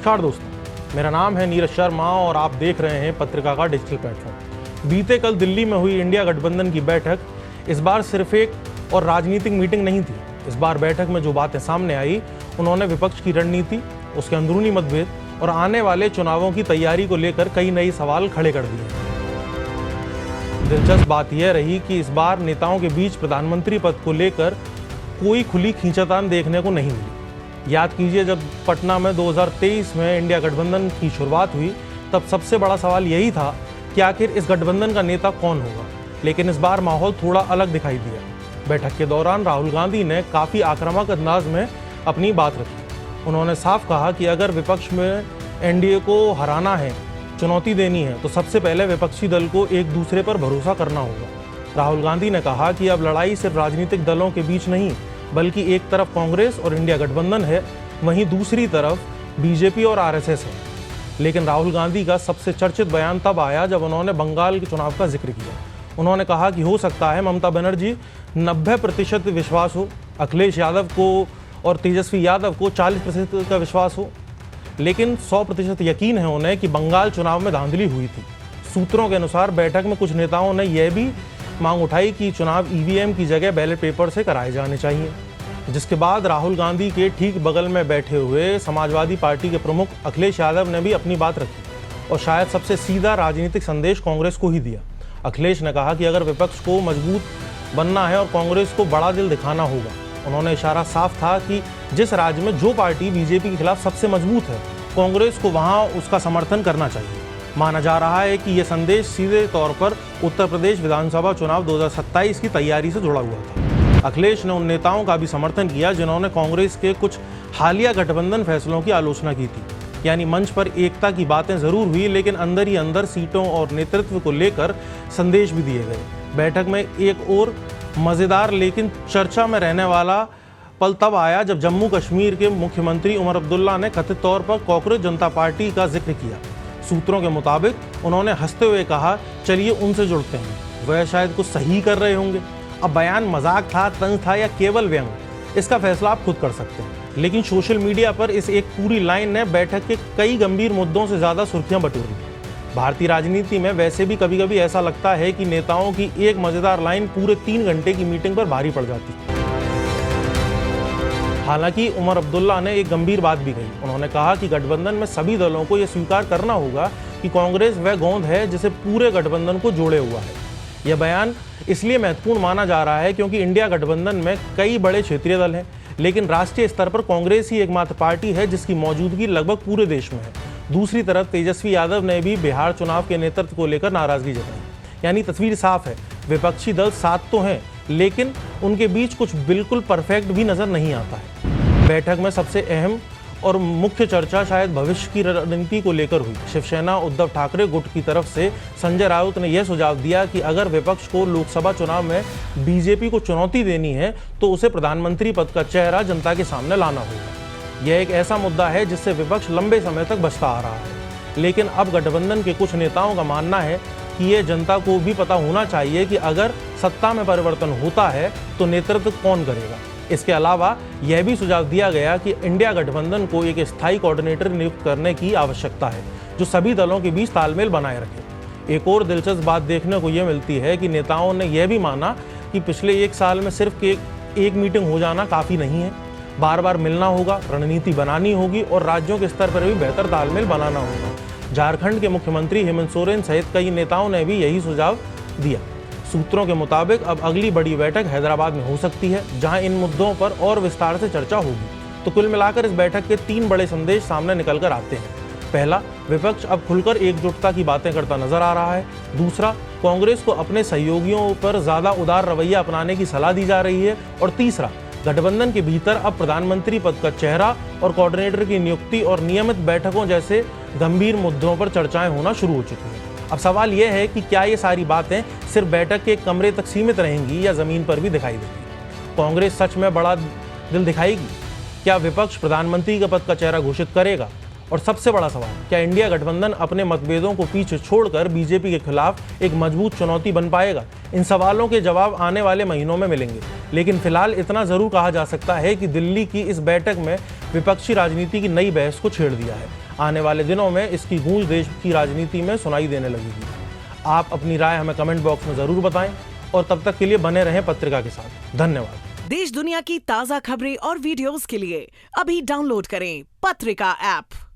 नमस्कार दोस्तों, मेरा नाम है नीरज शर्मा और आप देख रहे हैं पत्रिका का डिजिटल प्लेटफॉर्म। बीते कल दिल्ली में हुई इंडिया गठबंधन की बैठक इस बार सिर्फ एक और राजनीतिक मीटिंग नहीं थी। इस बार बैठक में जो बातें सामने आई, उन्होंने विपक्ष की रणनीति, उसके अंदरूनी मतभेद और आने वाले चुनावों की तैयारी को लेकर कई नए सवाल खड़े कर दिए। दिलचस्प बात यह रही कि इस बार नेताओं के बीच प्रधानमंत्री पद को लेकर कोई खुली खींचातान देखने को नहीं मिली। याद कीजिए, जब पटना में 2023 में इंडिया गठबंधन की शुरुआत हुई, तब सबसे बड़ा सवाल यही था कि आखिर इस गठबंधन का नेता कौन होगा। लेकिन इस बार माहौल थोड़ा अलग दिखाई दिया। बैठक के दौरान राहुल गांधी ने काफ़ी आक्रामक अंदाज में अपनी बात रखी। उन्होंने साफ कहा कि अगर विपक्ष में एनडीए को हराना है, चुनौती देनी है, तो सबसे पहले विपक्षी दल को एक दूसरे पर भरोसा करना होगा। राहुल गांधी ने कहा कि अब लड़ाई सिर्फ राजनीतिक दलों के बीच नहीं, बल्कि एक तरफ कांग्रेस और इंडिया गठबंधन है, वहीं दूसरी तरफ बीजेपी और आरएसएस है। लेकिन राहुल गांधी का सबसे चर्चित बयान तब आया जब उन्होंने बंगाल के चुनाव का जिक्र किया। उन्होंने कहा कि हो सकता है ममता बनर्जी 90% विश्वास हो, अखिलेश यादव को और तेजस्वी यादव को 40% का विश्वास हो, लेकिन 100% यकीन है उन्हें कि बंगाल चुनाव में धांधली हुई थी। सूत्रों के अनुसार बैठक में कुछ नेताओं ने यह भी मांग उठाई कि चुनाव ईवीएम की जगह बैलेट पेपर से कराए जाने चाहिए। जिसके बाद राहुल गांधी के ठीक बगल में बैठे हुए समाजवादी पार्टी के प्रमुख अखिलेश यादव ने भी अपनी बात रखी और शायद सबसे सीधा राजनीतिक संदेश कांग्रेस को ही दिया। अखिलेश ने कहा कि अगर विपक्ष को मजबूत बनना है और कांग्रेस को बड़ा दिल दिखाना होगा। उन्होंने इशारा साफ था कि जिस राज्य में जो पार्टी बीजेपी के खिलाफ सबसे मजबूत है, कांग्रेस को वहां उसका समर्थन करना चाहिए। माना जा रहा है कि यह संदेश सीधे तौर पर उत्तर प्रदेश विधानसभा चुनाव 2027 की तैयारी से जुड़ा हुआ था। अखिलेश ने उन नेताओं का भी समर्थन किया जिन्होंने कांग्रेस के कुछ हालिया गठबंधन फैसलों की आलोचना की थी। यानी मंच पर एकता की बातें जरूर हुई, लेकिन अंदर ही अंदर सीटों और नेतृत्व को लेकर संदेश भी दिए गए। बैठक में एक और मज़ेदार लेकिन चर्चा में रहने वाला पल तब आया जब जम्मू कश्मीर के मुख्यमंत्री उमर अब्दुल्ला ने कथित तौर पर कॉकरोच जनता पार्टी का जिक्र किया। सूत्रों के मुताबिक उन्होंने हंसते हुए कहा, चलिए उनसे जुड़ते हैं, वह शायद कुछ सही कर रहे होंगे। अब बयान मजाक था, तंज था या केवल व्यंग, इसका फैसला आप खुद कर सकते हैं। लेकिन सोशल मीडिया पर इस एक पूरी लाइन ने बैठक के कई गंभीर मुद्दों से ज़्यादा सुर्खियां बटोरी। भारतीय राजनीति में वैसे भी कभी कभी ऐसा लगता है कि नेताओं की एक मज़ेदार लाइन पूरे 3 घंटे की मीटिंग पर भारी पड़ जाती है। हालांकि उमर अब्दुल्ला ने एक गंभीर बात भी कही। उन्होंने कहा कि गठबंधन में सभी दलों को यह स्वीकार करना होगा कि कांग्रेस वह गोंद है जिसे पूरे गठबंधन को जोड़े हुआ है। यह बयान इसलिए महत्वपूर्ण माना जा रहा है क्योंकि इंडिया गठबंधन में कई बड़े क्षेत्रीय दल हैं, लेकिन राष्ट्रीय स्तर पर कांग्रेस ही एकमात्र पार्टी है जिसकी मौजूदगी लगभग पूरे देश में है। दूसरी तरफ तेजस्वी यादव ने भी बिहार चुनाव के नेतृत्व को लेकर नाराजगी जताई। यानी तस्वीर साफ है, विपक्षी दल साथ तो हैं, लेकिन उनके बीच कुछ बिल्कुल परफेक्ट भी नजर नहीं आता है। बैठक में सबसे अहम और मुख्य चर्चा शायद भविष्य की रणनीति को लेकर हुई। शिवसेना उद्धव ठाकरे गुट की तरफ से संजय राउत ने यह सुझाव दिया कि अगर विपक्ष को लोकसभा चुनाव में बीजेपी को चुनौती देनी है तो उसे प्रधानमंत्री पद का चेहरा जनता के सामने लाना होगा। यह एक ऐसा मुद्दा है जिससे विपक्ष लंबे समय तक बचता आ रहा है, लेकिन अब गठबंधन के कुछ नेताओं का मानना है कि यह जनता को भी पता होना चाहिए कि अगर सत्ता में परिवर्तन होता है तो नेतृत्व कौन करेगा। इसके अलावा यह भी सुझाव दिया गया कि इंडिया गठबंधन को एक स्थायी कोऑर्डिनेटर नियुक्त करने की आवश्यकता है जो सभी दलों के बीच तालमेल बनाए रखे। एक और दिलचस्प बात देखने को यह मिलती है कि नेताओं ने यह भी माना कि पिछले 1 साल में सिर्फ एक मीटिंग हो जाना काफ़ी नहीं है, बार बार मिलना होगा, रणनीति बनानी होगी और राज्यों के स्तर पर भी बेहतर तालमेल बनाना होगा। झारखंड के मुख्यमंत्री हेमंत सोरेन सहित कई नेताओं ने भी यही सुझाव दिया। सूत्रों के मुताबिक अब अगली बड़ी बैठक हैदराबाद में हो सकती है, जहां इन मुद्दों पर और विस्तार से चर्चा होगी। तो कुल मिलाकर इस बैठक के 3 बड़े संदेश सामने निकल कर आते हैं। पहला, विपक्ष अब खुलकर एकजुटता की बातें करता नजर आ रहा है। दूसरा, कांग्रेस को अपने सहयोगियों पर ज़्यादा उदार रवैया अपनाने की सलाह दी जा रही है। और तीसरा, गठबंधन के भीतर अब प्रधानमंत्री पद का चेहरा और कोऑर्डिनेटर की नियुक्ति और नियमित बैठकों जैसे गंभीर मुद्दों पर चर्चाएं होना शुरू हो चुकी हैं। अब सवाल यह है कि क्या ये सारी बातें सिर्फ बैठक के कमरे तक सीमित रहेंगी या ज़मीन पर भी दिखाई देंगी। कांग्रेस सच में बड़ा दिल दिखाएगी? क्या विपक्ष प्रधानमंत्री के पद का चेहरा घोषित करेगा? और सबसे बड़ा सवाल, क्या इंडिया गठबंधन अपने मतभेदों को पीछे छोड़कर बीजेपी के खिलाफ एक मजबूत चुनौती बन पाएगा? इन सवालों के जवाब आने वाले महीनों में मिलेंगे, लेकिन फिलहाल इतना जरूर कहा जा सकता है कि दिल्ली की इस बैठक में विपक्षी राजनीति की नई बहस को छेड़ दिया है। आने वाले दिनों में इसकी गूंज देश की राजनीति में सुनाई देने लगेगी। आप अपनी राय हमें कमेंट बॉक्स में जरूर बताएं और तब तक के लिए बने रहें पत्रिका के साथ। धन्यवाद। देश दुनिया की ताजा खबरें और वीडियोस के लिए अभी डाउनलोड करें पत्रिका ऐप।